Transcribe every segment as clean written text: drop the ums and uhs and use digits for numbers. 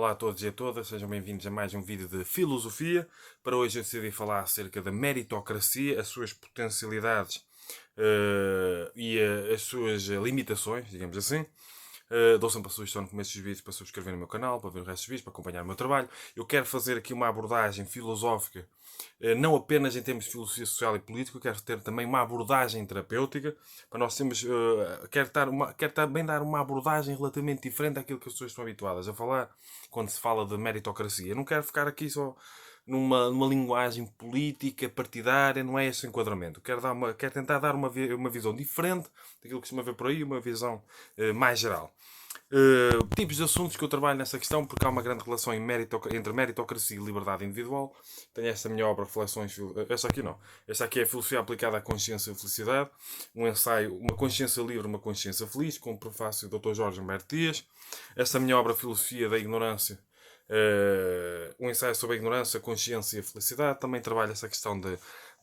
Olá a todos e a todas, sejam bem-vindos a mais um vídeo de filosofia. Para hoje eu decidi falar acerca da meritocracia, as suas potencialidades e as suas limitações, digamos assim. Dou sempre a sugestão no começo dos vídeos para subscrever no meu canal, para ver o resto dos vídeos, para acompanhar o meu trabalho. Eu quero fazer aqui uma abordagem filosófica, não apenas em termos de filosofia social e política, eu quero ter também uma abordagem terapêutica, para nós termos, quero também dar uma abordagem relativamente diferente daquilo que as pessoas estão habituadas a falar quando se fala de meritocracia. Eu não quero ficar aqui só numa linguagem política, partidária, não é esse o enquadramento. Quero tentar dar uma visão diferente daquilo que se costuma ver por aí, uma visão mais geral. Tipos de assuntos que eu trabalho nessa questão, porque há uma grande relação entre meritocracia e liberdade individual. Tenho esta minha obra, Reflexões. Esta aqui não. Esta aqui é Filosofia Aplicada à Consciência e Felicidade. Um ensaio, Uma Consciência Livre, uma Consciência Feliz, com o prefácio do Dr. Jorge Humberto Dias. Esta minha obra, Filosofia da Ignorância. Um ensaio sobre a ignorância, a consciência e a felicidade. Também trabalho essa questão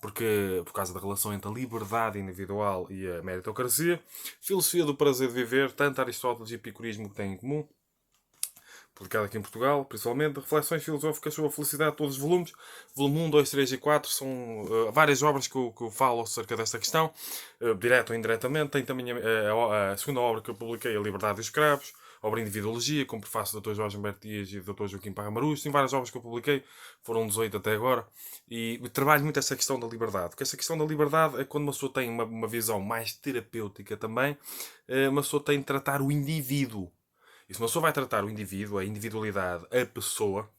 por causa da relação entre a liberdade individual e a meritocracia. Filosofia do prazer de viver, tanto Aristóteles e Epicurismo que têm em comum, publicado aqui em Portugal, principalmente. Reflexões filosóficas sobre a felicidade, todos os volumes. Volume 1, 2, 3 e 4 são várias obras que eu falo acerca desta questão, direto ou indiretamente. Tem também a segunda obra que eu publiquei, A Liberdade dos Escravos, obra Individuologia, com prefácio do Dr. Jorge Humberto Dias e do Dr. Joaquim Parra Marujo. Tem várias obras que eu publiquei, foram 18 até agora, e trabalho muito essa questão da liberdade, porque essa questão da liberdade é quando uma pessoa tem uma visão mais terapêutica também, uma pessoa tem de tratar o indivíduo. E se uma pessoa vai tratar o indivíduo, a individualidade, a pessoa,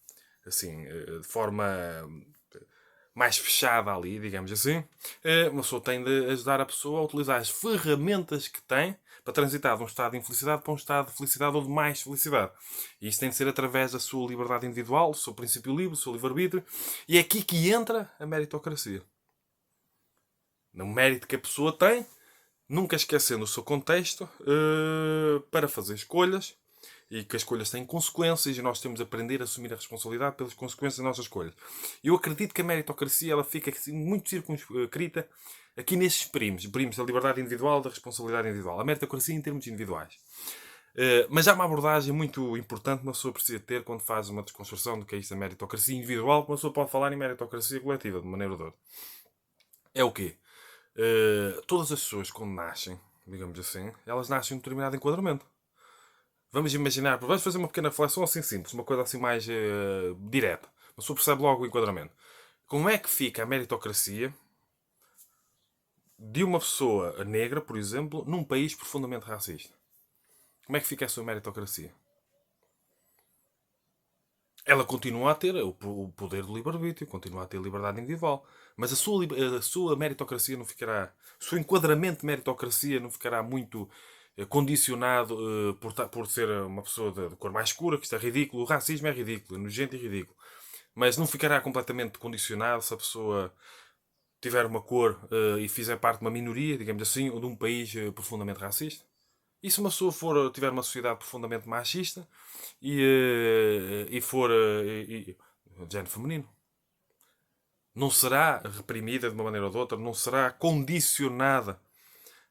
assim, de forma mais fechada ali, digamos assim, uma pessoa tem de ajudar a pessoa a utilizar as ferramentas que tem para transitar de um estado de infelicidade para um estado de felicidade ou de mais felicidade. E isso tem de ser através da sua liberdade individual, do seu princípio livre, do seu livre-arbítrio. E é aqui que entra a meritocracia. No mérito que a pessoa tem, nunca esquecendo o seu contexto, para fazer escolhas, e que as escolhas têm consequências e nós temos de aprender a assumir a responsabilidade pelas consequências das nossas escolhas. Eu acredito que a meritocracia ela fica muito circunscrita aqui nesses primos da liberdade individual, da responsabilidade individual. A meritocracia em termos individuais. Mas há uma abordagem muito importante que uma pessoa precisa ter quando faz uma desconstrução do que é isto da meritocracia individual, que uma pessoa pode falar em meritocracia coletiva, de maneira ou de outra. É o quê? Todas as pessoas, quando nascem, digamos assim, elas nascem em um determinado enquadramento. Vamos imaginar, vamos fazer uma pequena reflexão assim simples, uma coisa assim mais direta. A pessoa percebe logo o enquadramento. Como é que fica a meritocracia de uma pessoa negra, por exemplo, num país profundamente racista? Como é que fica a sua meritocracia? Ela continua a ter o poder do livre-arbítrio, continua a ter liberdade individual, mas a sua meritocracia não ficará, o seu enquadramento de meritocracia não ficará muito condicionado por ser uma pessoa de cor mais escura, que isto é ridículo. O racismo é ridículo, é nojento e ridículo. Mas não ficará completamente condicionado se a pessoa tiver uma cor e fizer parte de uma minoria, digamos assim, ou de um país profundamente racista. E se uma pessoa tiver uma sociedade profundamente machista e for de género feminino? Não será reprimida de uma maneira ou de outra, não será condicionada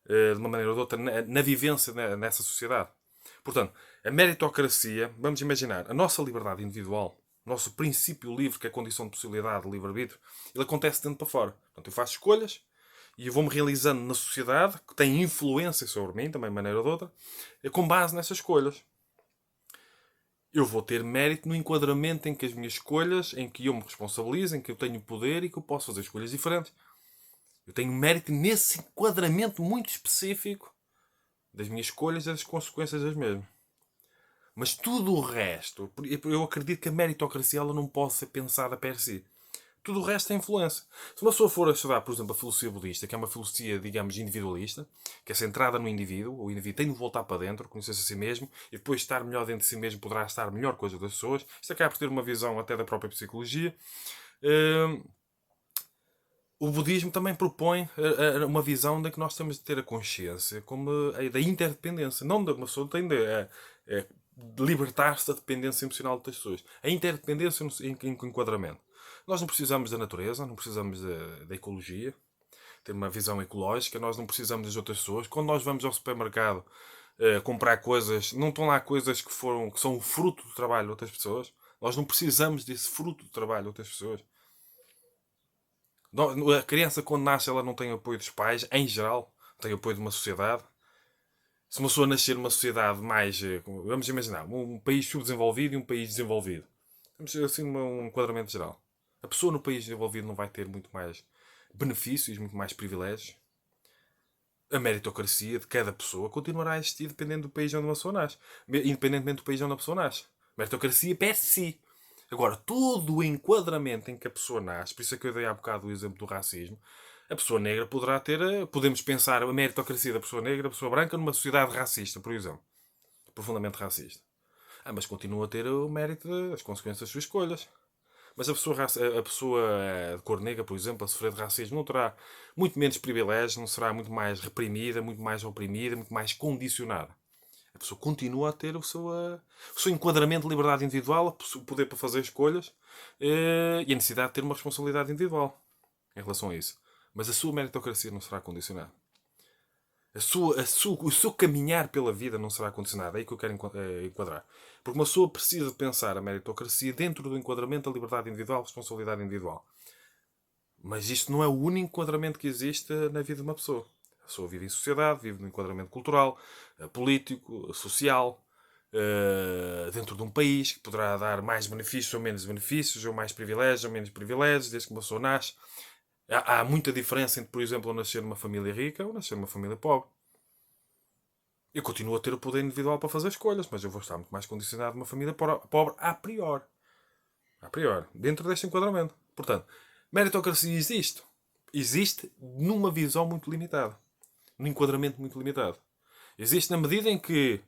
de uma maneira ou de outra na vivência nessa sociedade. Portanto, a meritocracia, vamos imaginar, a nossa liberdade individual, o nosso princípio livre, que é a condição de possibilidade, de livre-arbítrio, ele acontece de dentro para fora. Portanto, eu faço escolhas e eu vou-me realizando na sociedade, que tem influência sobre mim, também de maneira ou de outra, com base nessas escolhas. Eu vou ter mérito no enquadramento em que as minhas escolhas, em que eu me responsabilizo, em que eu tenho poder e que eu posso fazer escolhas diferentes. Eu tenho mérito nesse enquadramento muito específico das minhas escolhas e das consequências das mesmas. Mas tudo o resto, eu acredito que a meritocracia ela não pode ser pensada per si. Tudo o resto é influência. Se uma pessoa for a estudar, por exemplo, a filosofia budista, que é uma filosofia, digamos, individualista, que é centrada no indivíduo, o indivíduo tem de voltar para dentro, conhecer-se a si mesmo, e depois estar melhor dentro de si mesmo poderá estar melhor com as outras pessoas. Isto acaba por ter uma visão até da própria psicologia. O budismo também propõe uma visão de que nós temos de ter a consciência como da interdependência. Não de uma pessoa tem de libertar-se da dependência emocional das pessoas. A interdependência em enquadramento. Nós não precisamos da natureza, não precisamos da ecologia, ter uma visão ecológica, nós não precisamos das outras pessoas. Quando nós vamos ao supermercado, comprar coisas. Não estão lá coisas que são o fruto do trabalho de outras pessoas. Nós não precisamos desse fruto do trabalho de outras pessoas. A criança, quando nasce, ela não tem apoio dos pais, em geral, tem apoio de uma sociedade. Se uma pessoa nascer numa sociedade mais. Vamos imaginar, um país subdesenvolvido e um país desenvolvido. Vamos ter assim um enquadramento geral. A pessoa no país desenvolvido não vai ter muito mais benefícios, muito mais privilégios. A meritocracia de cada pessoa continuará a existir dependendo do país onde uma pessoa nasce. Independentemente do país onde a pessoa nasce. Meritocracia per si. Agora, todo o enquadramento em que a pessoa nasce, por isso é que eu dei há bocado o exemplo do racismo, a pessoa negra poderá ter. Podemos pensar a meritocracia da pessoa negra, a pessoa branca, numa sociedade racista, por exemplo. Profundamente racista. Mas continua a ter o mérito das consequências das suas escolhas. Mas a pessoa de cor negra, por exemplo, a sofrer de racismo, não terá muito menos privilégios, não será muito mais reprimida, muito mais oprimida, muito mais condicionada. A pessoa continua a ter o seu enquadramento de liberdade individual, o poder para fazer escolhas e a necessidade de ter uma responsabilidade individual em relação a isso. Mas a sua meritocracia não será condicionada. O seu caminhar pela vida não será condicionado. É aí que eu quero enquadrar. Porque uma pessoa precisa de pensar a meritocracia dentro do enquadramento da liberdade individual, responsabilidade individual. Mas isto não é o único enquadramento que existe na vida de uma pessoa. A pessoa vive em sociedade, vive num enquadramento cultural, político, social, dentro de um país que poderá dar mais benefícios ou menos benefícios, ou mais privilégios ou menos privilégios, desde que uma pessoa nasce. Há muita diferença entre, por exemplo, eu nascer numa família rica ou nascer numa família pobre. Eu continuo a ter o poder individual para fazer escolhas, mas eu vou estar muito mais condicionado numa família pobre a priori. A priori. Dentro deste enquadramento. Portanto, meritocracia existe. Existe numa visão muito limitada. Num enquadramento muito limitado. Existe na medida em que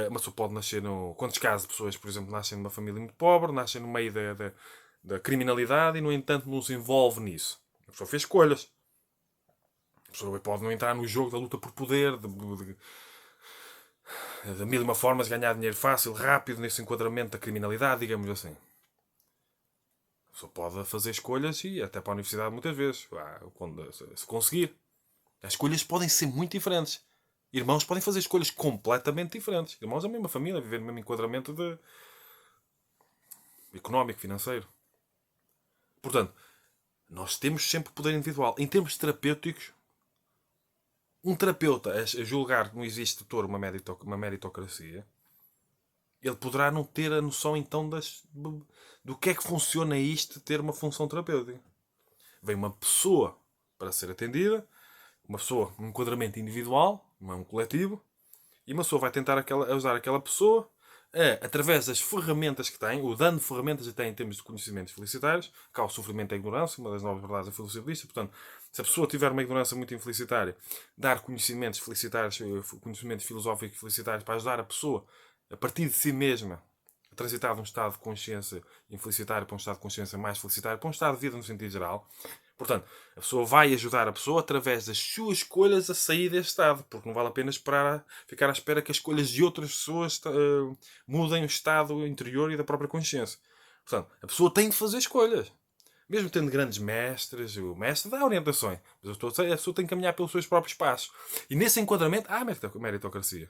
uma pessoa pode nascer no. Quantos casos de pessoas, por exemplo, nascem numa família muito pobre, nascem no meio da criminalidade e, no entanto, não se envolve nisso. A pessoa fez escolhas. A pessoa pode não entrar no jogo da luta por poder, de mil e uma formas de ganhar dinheiro fácil, rápido, nesse enquadramento da criminalidade, digamos assim. A pessoa pode fazer escolhas e até para a universidade muitas vezes, quando se conseguir. As escolhas podem ser muito diferentes. Irmãos podem fazer escolhas completamente diferentes. Irmãos da mesma família, viver no mesmo enquadramento económico, financeiro. Portanto, nós temos sempre poder individual. Em termos terapêuticos, um terapeuta a julgar que não existe de todo uma meritocracia, ele poderá não ter a noção então do que é que funciona isto de ter uma função terapêutica. Vem uma pessoa para ser atendida, uma pessoa num enquadramento individual, não é um coletivo, e uma pessoa vai tentar usar aquela pessoa através das ferramentas que tem, o dano de ferramentas que tem em termos de conhecimentos felicitários, cá o sofrimento é a ignorância, uma das novas verdades da filosofia budista. Portanto, se a pessoa tiver uma ignorância muito infelicitária, dar conhecimentos felicitários, conhecimentos filosóficos felicitários para ajudar a pessoa a partir de si mesma a transitar de um estado de consciência infelicitário para um estado de consciência mais felicitário, para um estado de vida no sentido geral. Portanto, a pessoa vai ajudar a pessoa através das suas escolhas a sair deste estado, porque não vale a pena ficar à espera que as escolhas de outras pessoas mudem o estado interior e da própria consciência. Portanto, a pessoa tem de fazer escolhas. Mesmo tendo grandes mestres, o mestre dá orientações, mas a pessoa tem que caminhar pelos seus próprios passos. E nesse enquadramento há meritocracia.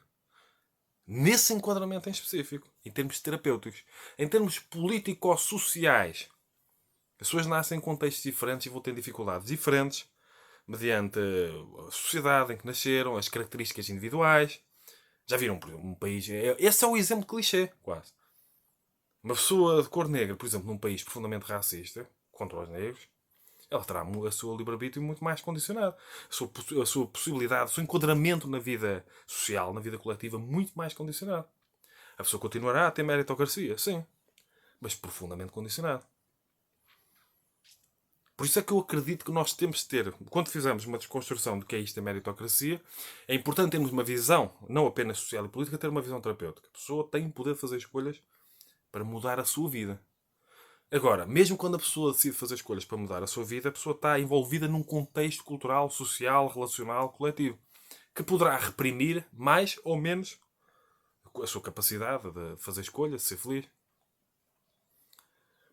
Nesse enquadramento em específico, em termos terapêuticos. Em termos político-sociais, as pessoas nascem em contextos diferentes e vão ter dificuldades diferentes mediante a sociedade em que nasceram, as características individuais. Já viram um país... Esse é o exemplo clichê, quase. Uma pessoa de cor negra, por exemplo, num país profundamente racista, contra os negros, ela terá a sua livre-arbítrio muito mais condicionado. A sua possibilidade, o seu enquadramento na vida social, na vida coletiva, muito mais condicionado. A pessoa continuará a ter meritocracia, sim, mas profundamente condicionado. Por isso é que eu acredito que nós temos de ter, quando fizermos uma desconstrução do que é isto da meritocracia, é importante termos uma visão, não apenas social e política, ter uma visão terapêutica. A pessoa tem o poder de fazer escolhas para mudar a sua vida. Agora, mesmo quando a pessoa decide fazer escolhas para mudar a sua vida, a pessoa está envolvida num contexto cultural, social, relacional, coletivo, que poderá reprimir mais ou menos a sua capacidade de fazer escolhas, de ser feliz.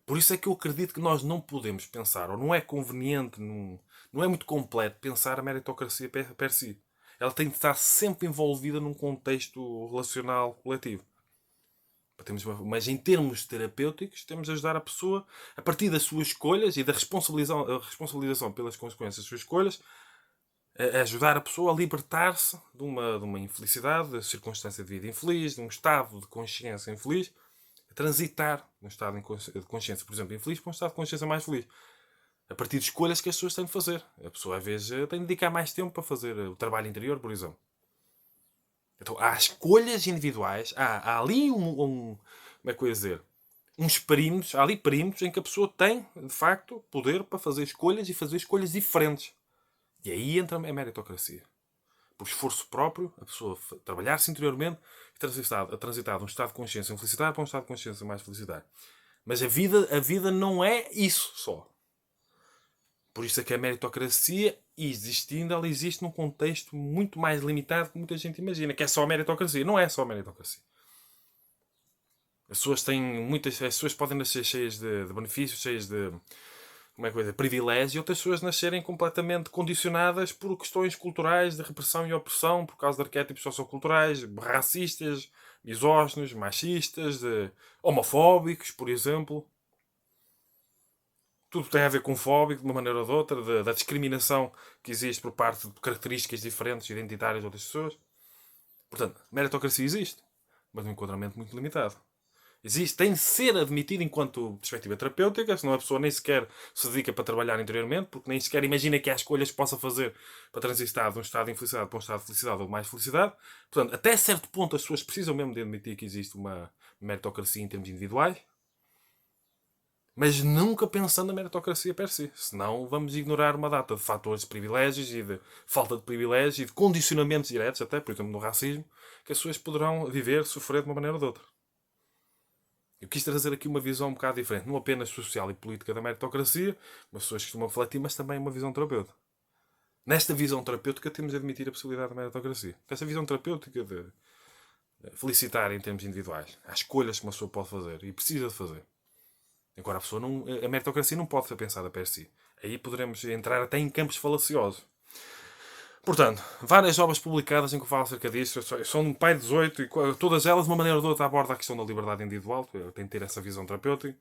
Por isso é que eu acredito que nós não podemos pensar, ou não é conveniente, não é muito completo pensar a meritocracia per si. ela tem de estar sempre envolvida num contexto relacional coletivo. Mas em termos terapêuticos, temos de ajudar a pessoa, a partir das suas escolhas e da responsabilização pelas consequências das suas escolhas, a ajudar a pessoa a libertar-se de uma infelicidade, de circunstância de vida infeliz, de um estado de consciência infeliz, a transitar de um estado de consciência, por exemplo, infeliz, para um estado de consciência mais feliz. A partir de escolhas que as pessoas têm de fazer. A pessoa, às vezes, tem de dedicar mais tempo para fazer o trabalho interior, por exemplo. Então, há escolhas individuais, há ali como é que eu ia dizer? Há ali perímetros em que a pessoa tem, de facto, poder para fazer escolhas e fazer escolhas diferentes. E aí entra a meritocracia. Por esforço próprio, a pessoa trabalhar-se interiormente e transitar de um estado de consciência infelicidade para um estado de consciência mais felicidade. Mas a vida não é isso só. Por isso é que a meritocracia, existindo, ela existe num contexto muito mais limitado que muita gente imagina, que é só a meritocracia. Não é só a meritocracia. As pessoas podem nascer cheias de benefícios, cheias de privilégio, e outras pessoas nascerem completamente condicionadas por questões culturais de repressão e opressão, por causa de arquétipos socioculturais, racistas, misóginos, machistas, homofóbicos, por exemplo. Tudo tem a ver com fóbico, de uma maneira ou de outra, da discriminação que existe por parte de características diferentes, identitárias de outras pessoas. Portanto, meritocracia existe, mas num enquadramento muito limitado. Existe, tem de ser admitido enquanto perspectiva terapêutica, senão a pessoa nem sequer se dedica para trabalhar interiormente, porque nem sequer imagina que há escolhas que possa fazer para transitar de um estado de infelicidade para um estado de felicidade ou mais felicidade. Portanto, até certo ponto as pessoas precisam mesmo de admitir que existe uma meritocracia em termos individuais, mas nunca pensando na meritocracia per si. Senão vamos ignorar uma data de fatores de privilégios e de falta de privilégios e de condicionamentos diretos, até, por exemplo, no racismo, que as pessoas poderão viver, sofrer de uma maneira ou de outra. Eu quis trazer aqui uma visão um bocado diferente, não apenas social e política da meritocracia, mas pessoas costumam refletir, mas também uma visão terapêutica. Nesta visão terapêutica temos de admitir a possibilidade da meritocracia. Essa visão terapêutica de felicitar em termos individuais. Há escolhas que uma pessoa pode fazer e precisa de fazer. Agora a meritocracia não pode ser pensada per si. Aí poderemos entrar até em campos falaciosos. Portanto, várias obras publicadas em que eu falo acerca disso, são de um pai de 18 e todas elas, de uma maneira ou de outra, abordam a questão da liberdade individual. Eu tenho de ter essa visão terapêutica.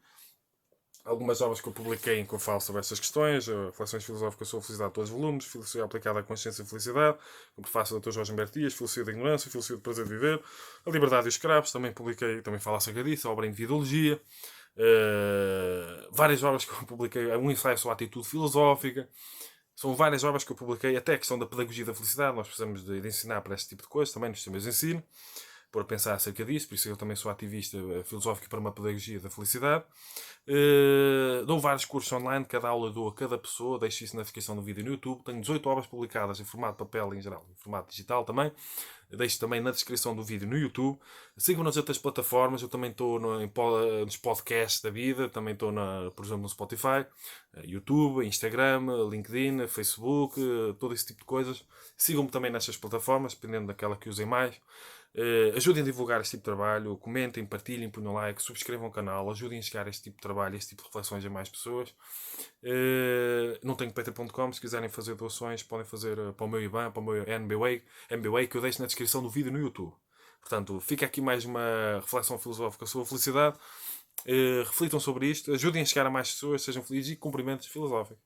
Algumas obras que eu publiquei em que eu falo sobre essas questões, Reflexões Filosóficas sobre a Felicidade, todos os volumes, Filosofia Aplicada à Consciência e Felicidade, com o prefácio do Dr. Jorge Humberto Dias, Filosofia da Ignorância, Filosofia do Prazer de Viver, A Liberdade e os Escravos, também publiquei, também falo acerca disso, a obra Individuologia, várias obras que eu publiquei, um ensaio sobre a atitude filosófica. São várias obras que eu publiquei, até a questão da pedagogia da felicidade. Nós precisamos de ensinar para este tipo de coisas, também nos sistemas de ensino, por pensar acerca disso. Por isso eu também sou ativista filosófico para uma pedagogia da felicidade. Dou vários cursos online, cada aula dou a cada pessoa, deixo isso na descrição do vídeo no YouTube. Tenho 18 obras publicadas em formato de papel em geral, em formato digital também. Deixo também na descrição do vídeo no YouTube. Sigam nas outras plataformas. Eu também estou nos podcasts da vida. Também estou, por exemplo, no Spotify, YouTube, Instagram, LinkedIn, Facebook, todo esse tipo de coisas. Sigam-me também nessas plataformas, dependendo daquela que usem mais. Ajudem a divulgar este tipo de trabalho. Comentem, partilhem, ponham like, subscrevam o canal. Ajudem a chegar a este tipo de trabalho, a este tipo de reflexões a mais pessoas. Não tenho patreon.com. Se quiserem fazer doações, podem fazer para o meu IBAN, para o meu MBWay, que eu deixo na descrição do vídeo no YouTube. Portanto, fica aqui mais uma reflexão filosófica sobre a felicidade. Reflitam sobre isto, ajudem a chegar a mais pessoas, sejam felizes e cumprimentos filosóficos.